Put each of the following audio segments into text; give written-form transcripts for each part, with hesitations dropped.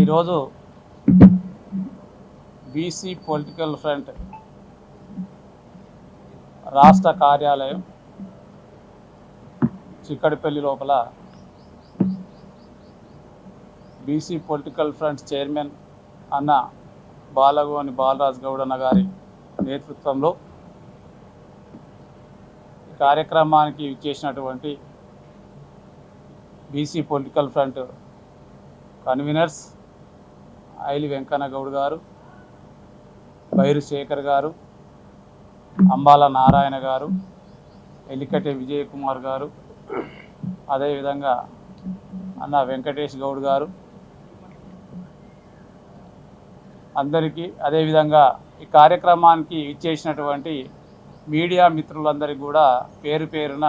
ఈరోజు BC political front రాష్ట్ర కార్యాలయం చిక్కడిపల్లి లోపల బీసీ పొలిటికల్ ఫ్రంట్ చైర్మన్ అన్న బాలగోని బాలరాజ్ గౌడన్న గారి నేతృత్వంలో కార్యక్రమానికి ఇచ్చేసినటువంటి BC political front conveners Aili Venkanna Goud గారు, బైరు శేఖర్ గారు, అంబాల నారాయణ గారు, ఎలికటి విజయ్ కుమార్ గారు, అదేవిధంగా అన్న వెంకటేష్ గౌడ్ గారు అందరికీ, అదేవిధంగా ఈ కార్యక్రమానికి ఇచ్చేసినటువంటి మీడియా మిత్రులందరికీ కూడా పేరు పేరున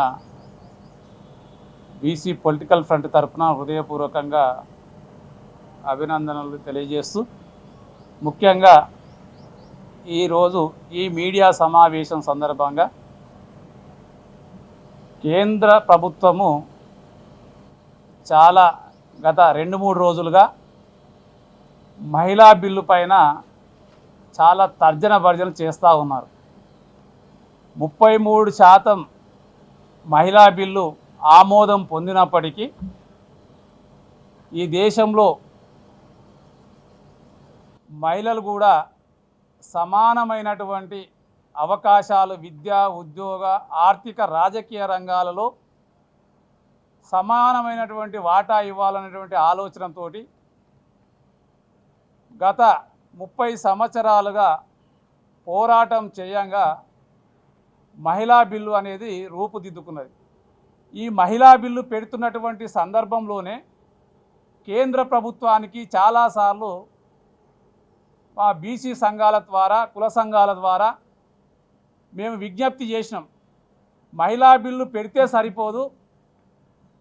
బీసీ పొలిటికల్ ఫ్రంట్ తరఫున హృదయపూర్వకంగా అభినందనలు తెలియజేస్తూ, ముఖ్యంగా ఈరోజు ఈ మీడియా సమావేశం సందర్భంగా కేంద్ర ప్రభుత్వము చాలా గత 2-3 రోజులుగా మహిళా బిల్లు పైన చాలా తర్జన భర్జన చేస్తూ ఉన్నారు. 33% మహిళా బిల్లు ఆమోదం పొందినప్పటికీ ఈ దేశంలో మహిళలు కూడా సమానమైనటువంటి అవకాశాలు విద్యా, ఉద్యోగ, ఆర్థిక, రాజకీయ రంగాలలో సమానమైనటువంటి వాటా ఇవ్వాలనేటువంటి ఆలోచనతో గత 30 సంవత్సరాలుగా పోరాటం చేయంగా మహిళా బిల్లు అనేది రూపుదిద్దుకున్నది. ఈ మహిళా బిల్లు పెడుతున్నటువంటి సందర్భంలోనే కేంద్ర ప్రభుత్వానికి చాలాసార్లు మా బీసీ సంఘాల ద్వారా, కుల సంఘాల ద్వారా మేము విజ్ఞప్తి చేసినాం. మహిళా బిల్లు పెడితే సరిపోదు,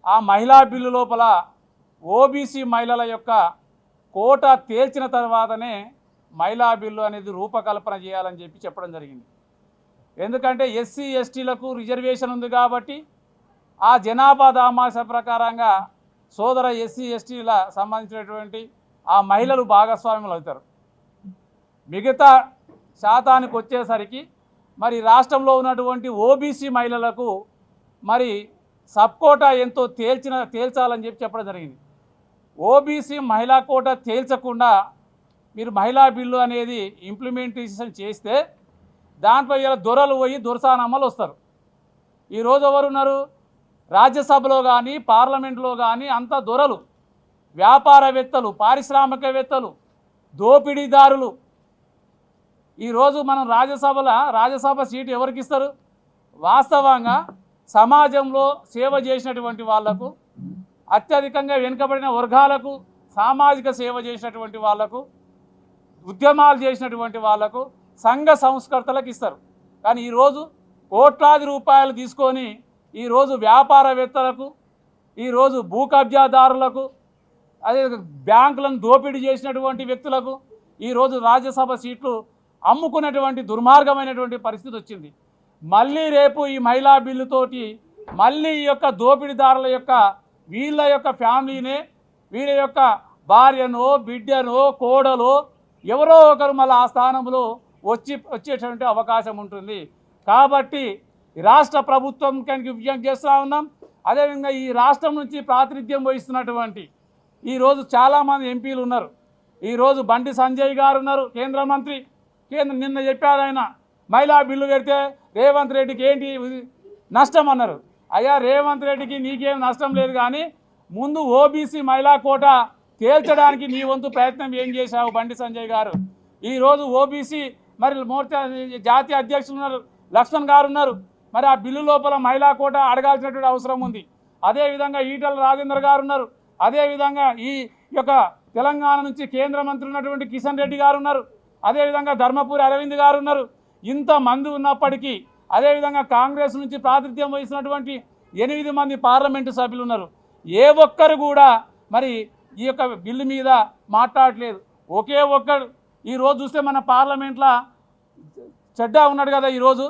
ఆ మహిళా బిల్లు లోపల ఓబీసీ మహిళల యొక్క కోటా తేల్చిన తర్వాతనే మహిళా బిల్లు అనేది రూపకల్పన చేయాలని చెప్పడం జరిగింది. ఎందుకంటే ఎస్సీ ఎస్టీలకు రిజర్వేషన్ ఉంది కాబట్టి ఆ జనాభా దామాష ప్రకారంగా సోదర ఎస్సీ ఎస్టీల సంబంధించినటువంటి ఆ మహిళలు భాగస్వామ్యులు అవుతారు. మిగతా శాతానికి వచ్చేసరికి మరి రాష్ట్రంలో ఉన్నటువంటి ఓబీసీ మహిళలకు మరి సబ్ కోటా ఎంతో తేల్చాలని చెప్పడం జరిగింది. ఓబీసీ మహిళా కోటా తేల్చకుండా మీరు మహిళా బిల్లు అనేది ఇంప్లిమెంటేషన్ చేస్తే దాంట్లో ఇలా దొరలు పోయి దొరసానమ్మలు వస్తారు. ఈరోజు ఎవరున్నారు? రాజ్యసభలో కానీ పార్లమెంట్లో కానీ అంతా దొరలు, వ్యాపారవేత్తలు, పారిశ్రామికవేత్తలు, దోపిడీదారులు. ఈరోజు మనం రాజ్యసభ సీటు ఎవరికి ఇస్తారు? వాస్తవంగా సమాజంలో సేవ చేసినటువంటి వాళ్లకు, అత్యధికంగా వెనుకబడిన వర్గాలకు, సామాజిక సేవ చేసినటువంటి వాళ్లకు, ఉద్యమాలు చేసినటువంటి వాళ్లకు, సంఘ సంస్కర్తలకు ఇస్తారు. కానీ ఈరోజు కోట్లాది రూపాయలు తీసుకొని ఈరోజు వ్యాపారవేత్తలకు, ఈరోజు భూ కబ్జాదారులకు, అదే బ్యాంకులను దోపిడీ చేసినటువంటి వ్యక్తులకు ఈరోజు రాజ్యసభ సీట్లు అమ్ముకున్నటువంటి దుర్మార్గమైనటువంటి పరిస్థితి వచ్చింది. మళ్ళీ రేపు ఈ మహిళా బిల్లుతోటి మళ్ళీ ఈ యొక్క దోపిడీదారుల యొక్క వీళ్ళ యొక్క ఫ్యామిలీనే, వీళ్ళ యొక్క భార్యనో, బిడ్డనో, కోడలో ఎవరో ఒకరు మళ్ళీ ఆ స్థానంలో వచ్చేటువంటి అవకాశం ఉంటుంది. కాబట్టి రాష్ట్ర ప్రభుత్వానికి విజ్ఞప్తి చేస్తూ ఉన్నాం. అదేవిధంగా ఈ రాష్ట్రం నుంచి ప్రాతినిధ్యం వహిస్తున్నటువంటి ఈరోజు చాలామంది ఎంపీలు ఉన్నారు. ఈరోజు బండి సంజయ్ గారు ఉన్నారు, కేంద్ర మంత్రి. నిన్న చెప్పారు ఆయన, మహిళా బిల్లు పెడితే రేవంత్ రెడ్డికి ఏంటి నష్టం అన్నారు. అయ్యా, రేవంత్ రెడ్డికి నీకేం నష్టం లేదు, కానీ ముందు ఓబీసీ మహిళా కోటా తేల్చడానికి నీ వంతు ప్రయత్నం ఏం చేశావు బండి సంజయ్ గారు? ఈరోజు ఓబీసీ మరి మోర్చా జాతీయ అధ్యక్షులు ఉన్నారు, లక్ష్మణ్ గారు ఉన్నారు. మరి ఆ బిల్లు లోపల మహిళా కోటా అడగాల్సినటువంటి అవసరం ఉంది. అదేవిధంగా ఈటల రాజేందర్ గారు ఉన్నారు. అదేవిధంగా ఈ యొక్క తెలంగాణ నుంచి కేంద్ర మంత్రి ఉన్నటువంటి కిషన్ రెడ్డి గారు ఉన్నారు. అదేవిధంగా ధర్మపురి అరవింద్ గారు ఉన్నారు. ఇంతమంది ఉన్నప్పటికీ, అదేవిధంగా కాంగ్రెస్ నుంచి ప్రాతినిధ్యం వహిస్తున్నటువంటి 8 మంది పార్లమెంటు సభ్యులు ఉన్నారు. ఏ ఒక్కరు కూడా మరి ఈ యొక్క బిల్లు మీద మాట్లాడలేదు. ఒకే ఒక్కడు ఈరోజు చూస్తే మన పార్లమెంట్లో చెడ్డా ఉన్నాడు కదా. ఈరోజు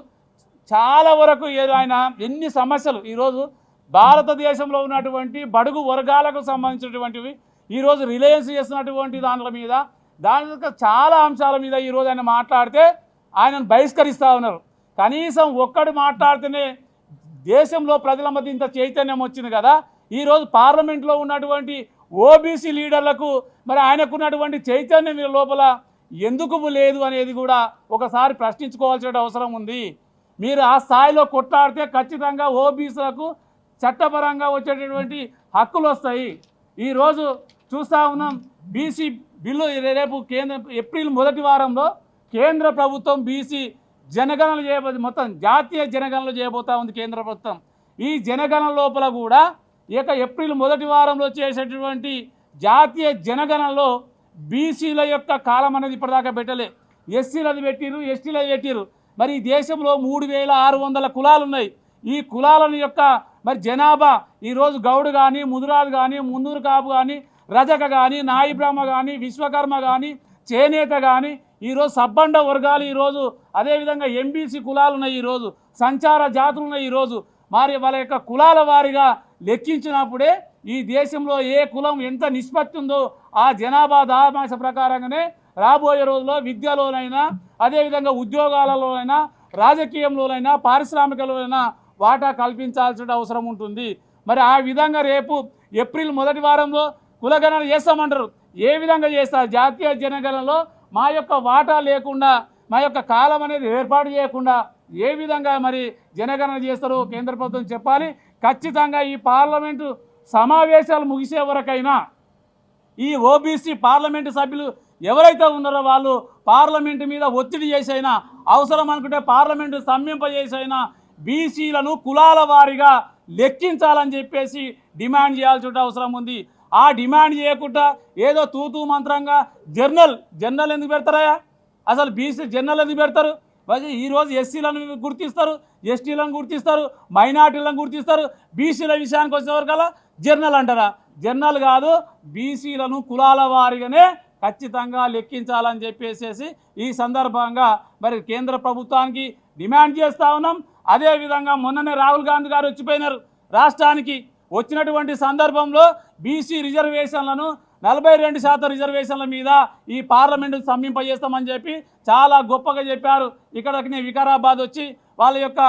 చాలా వరకు ఆయన ఎన్ని సమస్యలు ఈరోజు భారతదేశంలో ఉన్నటువంటి బడుగు వర్గాలకు సంబంధించినటువంటివి ఈరోజు రిలయన్స్ చేస్తున్నటువంటి దానిల మీద దాని యొక్క చాలా అంశాల మీద ఈరోజు ఆయన మాట్లాడితే ఆయనను బహిష్కరిస్తూ ఉన్నారు. కనీసం ఒక్కడు మాట్లాడితేనే దేశంలో ప్రజల మధ్య ఇంత చైతన్యం వచ్చింది కదా. ఈరోజు పార్లమెంట్లో ఉన్నటువంటి ఓబీసీ లీడర్లకు మరి ఆయనకున్నటువంటి చైతన్యం లోపల ఎందుకు లేదు అనేది కూడా ఒకసారి ప్రశ్నించుకోవాల్సిన అవసరం ఉంది. మీరు ఆ స్థాయిలో కొట్లాడితే ఖచ్చితంగా ఓబీసీలకు చట్టపరంగా వచ్చేటటువంటి హక్కులు వస్తాయి. ఈరోజు చూస్తూ ఉన్నాం బీసీ బిల్లు రేపు ఏప్రిల్ మొదటి వారంలో కేంద్ర ప్రభుత్వం బీసీ జనగణన చేయబోతుంది, మొత్తం జాతీయ జనగణనలు చేయబోతా ఉంది కేంద్ర ప్రభుత్వం. ఈ జనగణన లోపల కూడా ఇక ఏప్రిల్ మొదటి వారంలో చేసేటటువంటి జాతీయ జనగణనలో బీసీల యొక్క కాలం అనేది ఇప్పటిదాకా పెట్టలే. ఎస్సీలది పెట్టిరు, ఎస్టీలది పెట్టిరు. మరి ఈ దేశంలో 3600 కులాలు ఉన్నాయి. ఈ కులాలను యొక్క మరి జనాభా ఈరోజు గౌడు కానీ, ముదురాజు కానీ, మున్నూరు కాపు కానీ, రజక కానీ, నాయి బ్రహ్మ కానీ, విశ్వకర్మ కానీ, చేనేత కానీ, ఈరోజు సబ్బండ వర్గాలు, ఈరోజు అదేవిధంగా ఎంబీసీ కులాలు ఉన్నాయి, ఈరోజు సంచార జాతులు ఉన్నాయి. ఈరోజు మరి వాళ్ళ యొక్క కులాల వారిగా లెక్కించినప్పుడే ఈ దేశంలో ఏ కులం ఎంత నిష్పత్తి ఉందో ఆ జనాభా దామాష ప్రకారంగానే రాబోయే రోజుల్లో విద్యలోనైనా, అదేవిధంగా ఉద్యోగాలలోనైనా, రాజకీయంలోనైనా, పారిశ్రామికలోనైనా వాటా కల్పించాల్సిన అవసరం ఉంటుంది. మరి ఆ విధంగా రేపు ఏప్రిల్ మొదటి వారంలో కులగణన చేస్తామంటారు. ఏ విధంగా చేస్తారు? జాతీయ జనగణనలో మా యొక్క వాటా లేకుండా, మా యొక్క కాలం అనేది ఏర్పాటు చేయకుండా ఏ విధంగా మరి జనగణన చేస్తారో కేంద్ర ప్రభుత్వం చెప్పాలి. ఖచ్చితంగా ఈ పార్లమెంటు సమావేశాలు ముగిసే వరకైనా ఈ ఓబీసీ పార్లమెంటు సభ్యులు ఎవరైతే ఉన్నారో వాళ్ళు పార్లమెంటు మీద ఒత్తిడి చేసైనా, అవసరం అనుకుంటే పార్లమెంటు స్తంభింపజేసైనా బీసీలను కులాల వారీగా లెక్కించాలని చెప్పేసి డిమాండ్ చేయాల్సిన అవసరం ఉంది. ఆ డిమాండ్ చేయకుండా ఏదో తూతూ మంత్రంగా జర్నల్ ఎందుకు పెడతారా? అసలు బీసీ జర్నల్ ఎందుకు పెడతారు? ఈరోజు ఎస్సీలను గుర్తిస్తారు, ఎస్టీలను గుర్తిస్తారు, మైనార్టీలను గుర్తిస్తారు. బీసీల విషయానికి వచ్చేవరకల్లా జర్నల్ అంటారా? జర్నల్ కాదు, బీసీలను కులాల వారిగానే ఖచ్చితంగా లెక్కించాలని చెప్పేసి ఈ సందర్భంగా మరి కేంద్ర ప్రభుత్వానికి డిమాండ్ చేస్తూ ఉన్నాం. అదేవిధంగా మొన్ననే రాహుల్ గాంధీ గారు వచ్చిపోయినారు రాష్ట్రానికి. వచ్చినటువంటి సందర్భంలో బీసీ రిజర్వేషన్లను 42% రిజర్వేషన్ల మీద ఈ పార్లమెంటు స్తంభింపజేస్తామని చెప్పి చాలా గొప్పగా చెప్పారు. ఇక్కడికి వికారాబాద్ వచ్చి వాళ్ళ యొక్క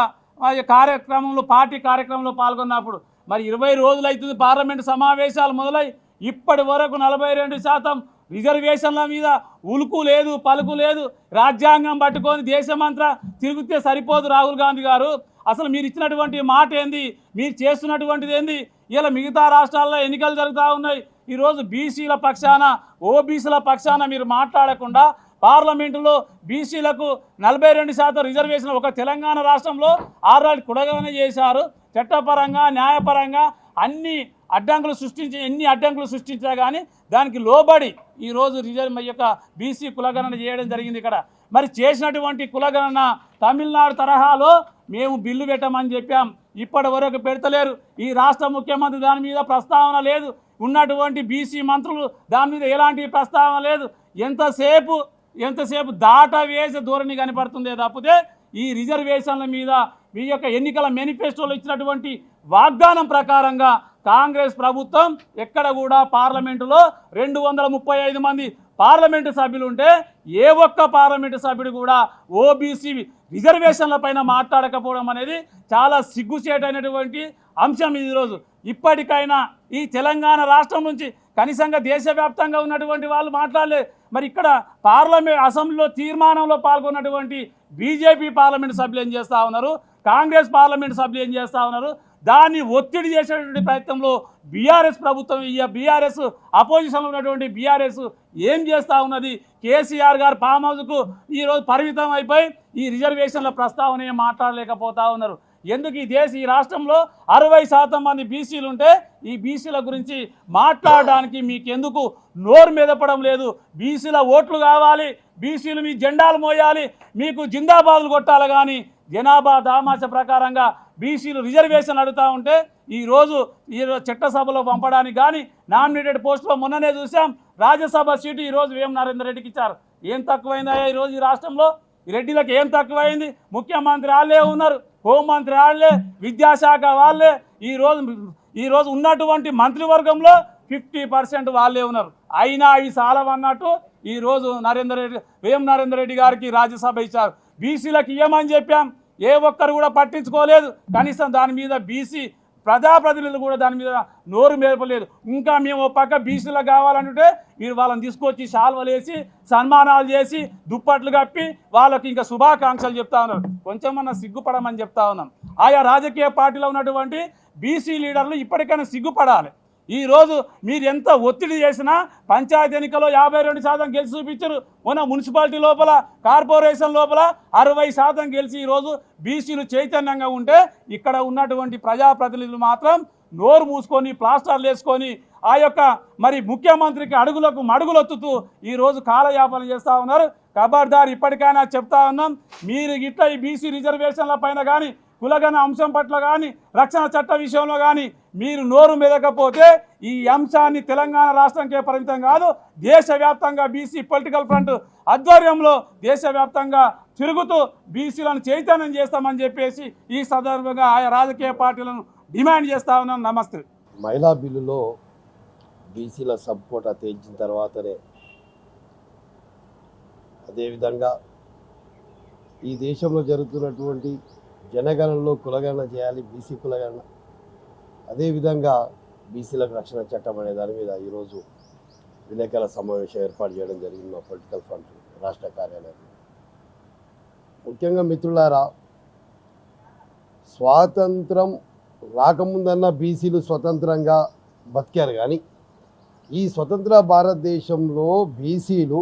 కార్యక్రమంలో, పార్టీ కార్యక్రమంలో పాల్గొన్నప్పుడు మరి 20 రోజులు అవుతుంది పార్లమెంటు సమావేశాలు మొదలై ఇప్పటి వరకు 42% రిజర్వేషన్ల మీద ఉలుకు లేదు, పలుకు లేదు. రాజ్యాంగం పట్టుకొని దేశమంతా తిరిగితే సరిపోదు రాహుల్ గాంధీ గారు. అసలు మీరు ఇచ్చినటువంటి మాట ఏంది? మీరు చేస్తున్నటువంటిది ఏంది? ఇలా మిగతా రాష్ట్రాల్లో ఎన్నికలు జరుగుతూ ఉన్నాయి. ఈరోజు బీసీల పక్షాన, ఓబీసీల పక్షాన మీరు మాట్లాడకుండా పార్లమెంటులో బీసీలకు 42% రిజర్వేషన్ ఒక తెలంగాణ రాష్ట్రంలో ఆల్రెడీ కుడగానే చేశారు. చట్టపరంగా, న్యాయపరంగా ఎన్ని అడ్డంకులు సృష్టించా కానీ దానికి లోబడి ఈరోజు యొక్క బీసీ కులగణన చేయడం జరిగింది ఇక్కడ. మరి చేసినటువంటి కులగణన తమిళనాడు తరహాలో మేము బిల్లు పెట్టమని చెప్పాం, ఇప్పటి వరకు పెడతలేరు. ఈ రాష్ట్ర ముఖ్యమంత్రి దాని మీద ప్రస్తావన లేదు, ఉన్నటువంటి బీసీ మంత్రులు దాని మీద ఎలాంటి ప్రస్తావన లేదు. ఎంతసేపు దాట వేసే ధోరణి కనపడుతుందే తప్పితే ఈ రిజర్వేషన్ల మీద మీ యొక్క ఎన్నికల మేనిఫెస్టోలో ఇచ్చినటువంటి వాగ్దానం ప్రకారంగా కాంగ్రెస్ ప్రభుత్వం ఎక్కడ కూడా పార్లమెంటులో 235 మంది పార్లమెంటు సభ్యులు ఉంటే ఏ ఒక్క పార్లమెంటు సభ్యుడు కూడా ఓబీసీ రిజర్వేషన్ల పైన మాట్లాడకపోవడం అనేది చాలా సిగ్గుచేటైనటువంటి అంశం. ఈరోజు ఇప్పటికైనా ఈ తెలంగాణ రాష్ట్రం నుంచి కనీసంగా దేశవ్యాప్తంగా ఉన్నటువంటి వాళ్ళు మాట్లాడలేదు. మరి ఇక్కడ అసెంబ్లీలో తీర్మానంలో పాల్గొన్నటువంటి బీజేపీ పార్లమెంటు సభ్యులు ఏం చేస్తూ ఉన్నారు, కాంగ్రెస్ పార్లమెంటు సభ్యులు ఏం చేస్తూ ఉన్నారు? దాన్ని ఒత్తిడి చేసేటువంటి ప్రయత్నంలో బీఆర్ఎస్ ప్రభుత్వం, బీఆర్ఎస్ అపోజిషన్లో ఉన్నటువంటి బీఆర్ఎస్ ఏం చేస్తూ ఉన్నది? కేసీఆర్ గారు ఫామ్ హౌస్కు ఈరోజు పరిమితం అయిపోయి ఈ రిజర్వేషన్ల ప్రస్తావన మాట్లాడలేకపోతా ఉన్నారు. ఎందుకు? ఈ రాష్ట్రంలో 60% మంది బీసీలు ఉంటే ఈ బీసీల గురించి మాట్లాడడానికి మీకెందుకు నోరు మెదపడం లేదు? బీసీల ఓట్లు కావాలి, బీసీలు మీ జెండాలు మోయాలి, మీకు జిందాబాదులు కొట్టాలి. కానీ జనాభా దామాష ప్రకారంగా బీసీలు రిజర్వేషన్ అడుగుతూ ఉంటే ఈరోజు చట్టసభలో పంపడానికి కానీ నామినేటెడ్ పోస్టులో మొన్ననే చూసాం రాజ్యసభ సీటు ఈరోజు వేం నరేందర్ రెడ్డికి ఇచ్చారు. ఏం తక్కువైందా ఈరోజు ఈ రాష్ట్రంలో? ఈ రెడ్డిలకు ఏం తక్కువైంది? ముఖ్యమంత్రి వాళ్ళే ఉన్నారు, హోంమంత్రి వాళ్ళే, విద్యాశాఖ వాళ్ళే. ఈరోజు ఉన్నటువంటి మంత్రివర్గంలో 50% వాళ్ళే ఉన్నారు. అయినా అవి చాలవన్నట్టు ఈరోజు నరేందర్ రెడ్డి గారికి రాజ్యసభ ఇచ్చారు. బీసీలకు ఇవ్వమని చెప్పాం, ఏ ఒక్కరు కూడా పట్టించుకోలేదు. కనీసం దాని మీద బీసీ ప్రజాప్రతినిధులు కూడా దాని మీద నోరు మేపలేదు. ఇంకా మేము ఒక పక్క బీసీలకు కావాలంటే మీరు వాళ్ళని తీసుకొచ్చి శాల్వలు వేసి సన్మానాలు చేసి దుప్పట్లు కప్పి వాళ్ళకి ఇంకా శుభాకాంక్షలు చెప్తా ఉన్నారు. కొంచెమన్నా సిగ్గుపడమని చెప్తా ఉన్నాం. ఆయా రాజకీయ పార్టీలో ఉన్నటువంటి బీసీ లీడర్లు ఇప్పటికైనా సిగ్గుపడాలి. ఈరోజు మీరు ఎంత ఒత్తిడి చేసినా పంచాయతీ ఎన్నికల్లో 52% గెలిచి చూపించారు. మొన్న మున్సిపాలిటీ లోపల కార్పొరేషన్ లోపల 60% గెలిచి ఈరోజు బీసీలు చైతన్యంగా ఉంటే ఇక్కడ ఉన్నటువంటి ప్రజాప్రతినిధులు మాత్రం నోరు మూసుకొని ప్లాస్టర్లు వేసుకొని ఆ యొక్క మరి ముఖ్యమంత్రికి అడుగులకు మడుగులొత్తుతూ ఈరోజు కాలయాపన చేస్తూ ఉన్నారు. ఖబర్దార్, ఇప్పటికైనా చెప్తా ఉన్నాం, మీరు ఇట్లా ఈ బీసీ రిజర్వేషన్ల పైన కానీ కులగణ అంశం పట్ల కానీ రక్షణ చట్ట విషయంలో కానీ మీరు నోరు మెదకపోతే ఈ అంశాన్ని తెలంగాణ రాష్ట్రంకే పరిమితం కాదు, దేశవ్యాప్తంగా బీసీ పొలిటికల్ ఫ్రంట్ ఆధ్వర్యంలో దేశవ్యాప్తంగా తిరుగుతూ బీసీలను చైతన్యం చేస్తామని చెప్పేసి ఈ సందర్భంగా ఆయా రాజకీయ పార్టీలను డిమాండ్ చేస్తా ఉన్నాం. నమస్తే. మహిళా బిల్లులో బీసీల సబ్ కోటా తేల్చిన తర్వాతనే అదేవిధంగా ఈ దేశంలో జరుగుతున్నటువంటి జనగణనలో కులగణన చేయాలి, బీసీ కులగణన, అదేవిధంగా బీసీలకు రక్షణ చట్టం అనే దాని మీద ఈరోజు విలేకరుల సమావేశం ఏర్పాటు చేయడం జరిగింది మా పొలిటికల్ ఫ్రంట్ రాష్ట్ర కార్యాలయం. ముఖ్యంగా మిత్రులారా, స్వాతంత్రం రాకముందన్న బీసీలు స్వతంత్రంగా బతికారు, కానీ ఈ స్వతంత్ర భారతదేశంలో బీసీలు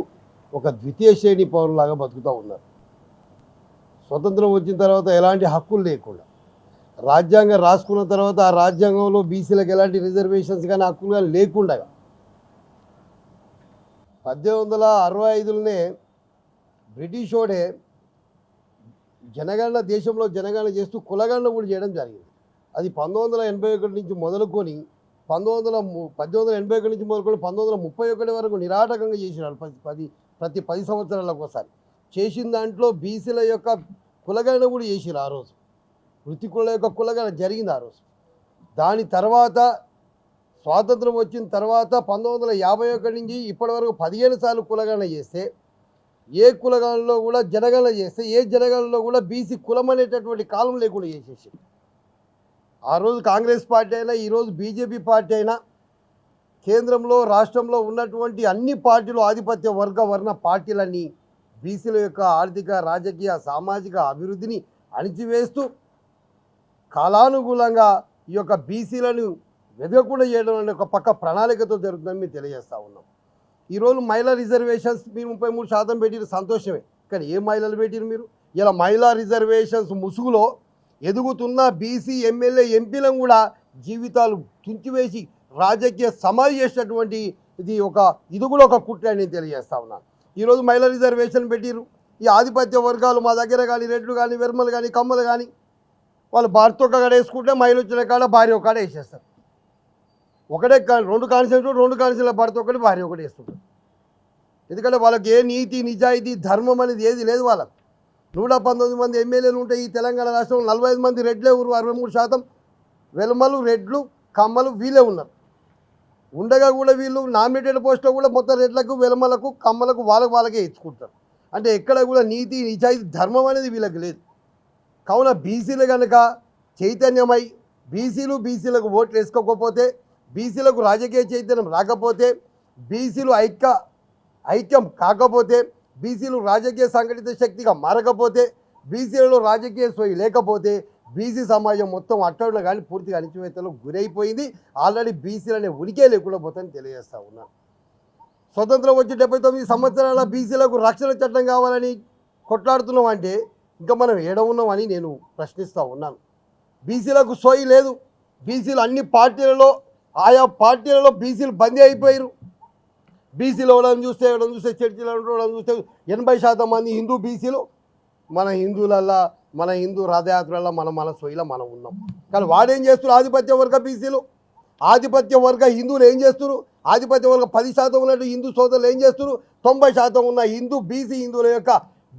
ఒక ద్వితీయ శ్రేణి పౌరులాగా బతుకుతూ ఉన్నారు. స్వతంత్రం వచ్చిన తర్వాత ఎలాంటి హక్కులు లేకుండా, రాజ్యాంగం రాసుకున్న తర్వాత ఆ రాజ్యాంగంలో బీసీలకు ఎలాంటి రిజర్వేషన్స్ కానీ హక్కులు కానీ లేకుండా 1865లోనే బ్రిటిష్ వాడే జనగణన, దేశంలో జనగణన చేస్తూ కులగణన కూడా చేయడం జరిగింది. అది 1981 నుంచి మొదలుకొని 1881 నుంచి మొదలుకొని 1931 వరకు నిరాటకంగా చేసినాడు. ప్రతి 10 సంవత్సరాలకు ఒకసారి చేసిన దాంట్లో బీసీల యొక్క కులగణన కూడా చేసిరు. ఆ రోజు వృత్తికుల యొక్క కులగణన జరిగింది ఆ రోజు. దాని తర్వాత స్వాతంత్రం వచ్చిన తర్వాత 1951 నుంచి ఇప్పటి వరకు 15 సార్లు కులగణన చేస్తే, ఏ కులగణనలో కూడా జనగణన చేస్తే ఏ జనగణనలో కూడా బీసీ కులం అనేటటువంటి కాలం లేకుండా చేసేసి, ఆ రోజు కాంగ్రెస్ పార్టీ అయినా ఈరోజు బీజేపీ పార్టీ అయినా కేంద్రంలో రాష్ట్రంలో ఉన్నటువంటి అన్ని పార్టీలు ఆధిపత్య వర్ణ పార్టీలన్నీ బీసీల యొక్క ఆర్థిక, రాజకీయ, సామాజిక అభివృద్ధిని అణిచివేస్తూ కాలానుగుణంగా ఈ యొక్క బీసీలను వెదగకుండా చేయడం అనే ఒక పక్క ప్రణాళికతో జరుగుతుందని మేము తెలియజేస్తూ ఉన్నాం. ఈరోజు మహిళా రిజర్వేషన్స్ మీరు 33% పెట్టిరు, సంతోషమే. కానీ ఏ మహిళలు పెట్టిరు మీరు? ఇలా మహిళా రిజర్వేషన్స్ ముసుగులో ఎదుగుతున్న బీసీ ఎమ్మెల్యే ఎంపీలను కూడా జీవితాలు తుంచివేసి రాజకీయ సమాధి చేసినటువంటి ఇది కూడా ఒక కుట్ర అని నేను తెలియజేస్తా ఉన్నాను. ఈరోజు మహిళా రిజర్వేషన్ పెట్టిరు. ఈ ఆధిపత్య వర్గాలు మా దగ్గర కానీ రెడ్లు కానీ వెర్మలు కానీ కమ్మలు కానీ వాళ్ళు భర్త ఒక కాడ వేసుకుంటే మహిళ వచ్చిన కాడ భార్య ఒక కాడ వేసేస్తారు. ఒకటే 2 కాన్సెప్ట్ భర్త ఒకటి భార్య ఒకటి వేస్తుంటారు. ఎందుకంటే వాళ్ళకి ఏ నీతి, నిజాయితీ, ధర్మం అనేది ఏది లేదు. వాళ్ళకు 119 మంది ఎమ్మెల్యేలు ఉంటే ఈ తెలంగాణ రాష్ట్రంలో 45 మంది రెడ్లే ఊరు, 63% వెల్మలు, రెడ్లు, కమ్మలు వీళ్ళే ఉన్నారు. ఉండగా కూడా వీళ్ళు నామినేటెడ్ పోస్టులో కూడా మొత్తం రెడ్లకు, వెలమలకు, కమ్మలకు వాళ్ళకే ఇచ్చుకుంటారు. అంటే ఎక్కడ కూడా నీతి, నిజాయితీ, ధర్మం అనేది వీళ్ళకి లేదు. కావున బీసీలు కనుక చైతన్యమై బీసీలకు ఓట్లు వేసుకోకపోతే, బీసీలకు రాజకీయ చైతన్యం రాకపోతే, బీసీలు ఐక్యం కాకపోతే, బీసీలు రాజకీయ సంఘటిత శక్తిగా మారకపోతే, బీసీలలో రాజకీయ సోయి లేకపోతే బీసీ సమాజం మొత్తం అట్టడులో కానీ పూర్తిగా అణిచివేతలో గురైపోయింది. ఆల్రెడీ బీసీలు అనే ఉనికే లేకుండా పోతాయని తెలియజేస్తూ ఉన్నాను. స్వతంత్రం వచ్చి 79 సంవత్సరాల బీసీలకు రక్షణ చట్టం కావాలని కొట్లాడుతున్నాం అంటే ఇంకా మనం ఏడ ఉన్నామని నేను ప్రశ్నిస్తూ ఉన్నాను. బీసీలకు సోయి లేదు. బీసీలు అన్ని పార్టీలలో, ఆయా పార్టీలలో బీసీలు బందీ అయిపోయారు. బీసీలు ఎవడం చూస్తే చర్చిలో ఉండడం చూస్తే 80% మంది హిందూ బీసీలు. మన హిందూ రథయాత్రలో మన సోయిలో మనం ఉన్నాం. కానీ వాడేం చేస్తున్నారు? ఆధిపత్య వర్గ బీసీలు, ఆధిపత్య వర్గ హిందువులు ఏం చేస్తున్నారు? ఆధిపత్య వర్గ 10% ఉన్నట్టు హిందూ సోదరులు ఏం చేస్తున్నారు? 90% ఉన్న బీసీ హిందువుల యొక్క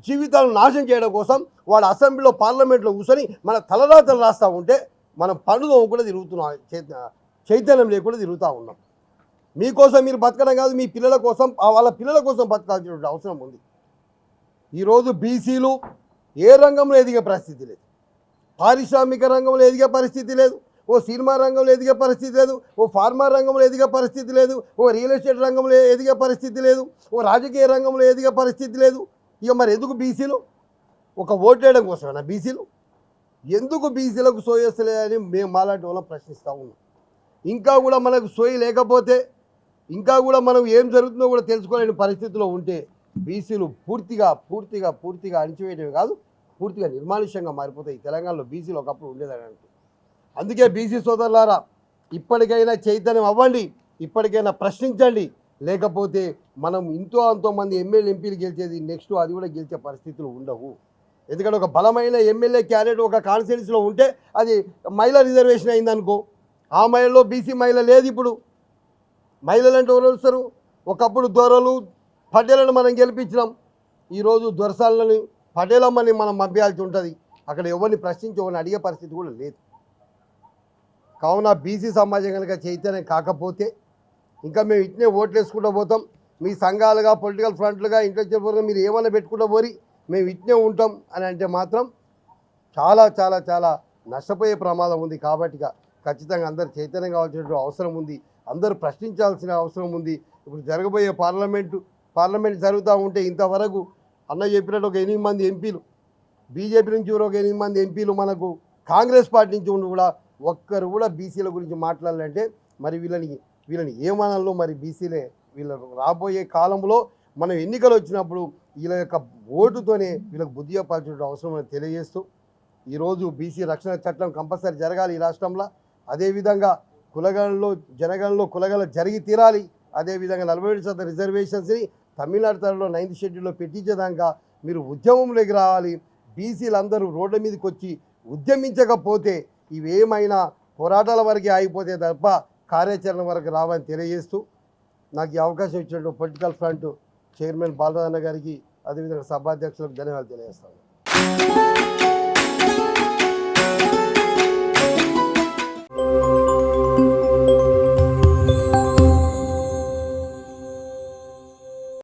జీవితాలను నాశనం చేయడం కోసం వాడు అసెంబ్లీలో, పార్లమెంట్లో కూర్చొని మన తలరాతలు రాస్తూ ఉంటే మనం పండుగ కూడా తిరుగుతున్నాం, చైతన్యం లేకుండా తిరుగుతూ ఉన్నాం. మీకోసం మీరు బతకడం కాదు, మీ పిల్లల కోసం వాళ్ళ పిల్లల కోసం బతకాల్సినటువంటి అవసరం ఉంది. ఈరోజు బీసీలు ఏ రంగంలో ఎదిగే పరిస్థితి లేదు. పారిశ్రామిక రంగంలో ఎదిగే పరిస్థితి లేదు, ఓ సినిమా రంగంలో ఎదిగే పరిస్థితి లేదు, ఓ ఫార్మా రంగంలో ఎదిగే పరిస్థితి లేదు, ఓ రియల్ ఎస్టేట్ రంగంలో ఎదిగే పరిస్థితి లేదు, ఓ రాజకీయ రంగంలో ఎదిగే పరిస్థితి లేదు. ఇక మరి ఎందుకు బీసీలు? ఒక ఓట్లేయడం కోసమేనా బీసీలు? ఎందుకు బీసీలకు సోయస్తలేదని మేము మాలాంటి వాళ్ళం ప్రశ్నిస్తూ ఉన్నాం. ఇంకా కూడా మనకు సోయి లేకపోతే, ఇంకా కూడా మనం ఏం జరుగుతుందో కూడా తెలుసుకోలేని పరిస్థితిలో ఉంటే బీసీలు పూర్తిగా అణిచివేయడమే కాదు, పూర్తిగా నిర్మానుష్యంగా మారిపోతాయి. తెలంగాణలో బీసీలు ఒకప్పుడు ఉండేదానికి. అందుకే బీసీ సోదరులారా, ఇప్పటికైనా చైతన్యం అవ్వండి, ఇప్పటికైనా ప్రశ్నించండి. లేకపోతే మనం ఎంతో మంది ఎమ్మెల్యే ఎంపీలు గెలిచేది నెక్స్ట్ అది కూడా గెలిచే పరిస్థితులు ఉండవు. ఎందుకంటే ఒక బలమైన ఎమ్మెల్యే క్యాండిడేట్ ఒక కాన్స్టిట్యున్సీలో ఉంటే అది మహిళా రిజర్వేషన్ అయిందనుకో, ఆ మహిళలో బీసీ మహిళ లేదు. ఇప్పుడు మహిళలు అంటే ఎవరు వస్తారు? ఒకప్పుడు దొరలు పటేలను మనం గెలిపించినాం, ఈరోజు దొరసాలని పటేలమ్మని మనం పంపించాల్సి ఉంటుంది. అక్కడ ఎవరిని ప్రశ్నించి ఎవరిని అడిగే పరిస్థితి కూడా లేదు. కావున బీసీ సమాజం కనుక చైతన్యం కాకపోతే ఇంకా మేము ఇట్నే ఓట్లు వేసుకుంటూ పోతాం. మీ సంఘాలుగా, పొలిటికల్ ఫ్రంట్లుగా, ఇంటలెక్చువల్గా మీరు ఏమైనా పెట్టుకుంటూ పోరి, మేము ఇట్నే ఉంటాం అని అంటే మాత్రం చాలా నష్టపోయే ప్రమాదం ఉంది. కాబట్టి ఖచ్చితంగా అందరు చైతన్యం కావాల్సిన అవసరం ఉంది, అందరూ ప్రశ్నించాల్సిన అవసరం ఉంది. ఇప్పుడు జరగబోయే పార్లమెంట్ జరుగుతూ ఉంటే ఇంతవరకు అన్న చెప్పినట్టు ఒక 8 మంది ఎంపీలు, బీజేపీ నుంచి ఒక 8 మంది ఎంపీలు, మనకు కాంగ్రెస్ పార్టీ నుంచి ఉండి కూడా ఒక్కరు కూడా బీసీల గురించి మాట్లాడాలంటే మరి వీళ్ళని ఏమనాలో మరి బీసీలే. వీళ్ళ రాబోయే కాలంలో మనం ఎన్నికలు వచ్చినప్పుడు వీళ్ళ యొక్క ఓటుతోనే వీళ్ళకి బుద్ధి చెప్పాల్సిన అవసరం అని తెలియజేస్తూ, ఈరోజు బీసీ రక్షణ చట్టం కంపల్సరీ జరగాలి ఈ రాష్ట్రంలో. అదేవిధంగా జనగణనలో కులగణన జరిగి తీరాలి. అదేవిధంగా 47% రిజర్వేషన్స్ని తమిళనాడు తరలో 9th షెడ్యూల్లో పెట్టించేదాకా మీరు ఉద్యమంలోకి రావాలి. బీసీలందరూ రోడ్ల మీదకి వచ్చి ఉద్యమించకపోతే ఇవేమైనా పోరాటాల వరకే ఆగిపోతే తప్ప కార్యాచరణ వరకు రావని తెలియజేస్తూ, నాకు ఈ అవకాశం ఇచ్చినటువంటి పొలిటికల్ ఫ్రంట్ చైర్మన్ బాలరాజన్న గారికి, అదేవిధంగా సభాధ్యక్షులకు ధన్యవాదాలు తెలియజేస్తాను.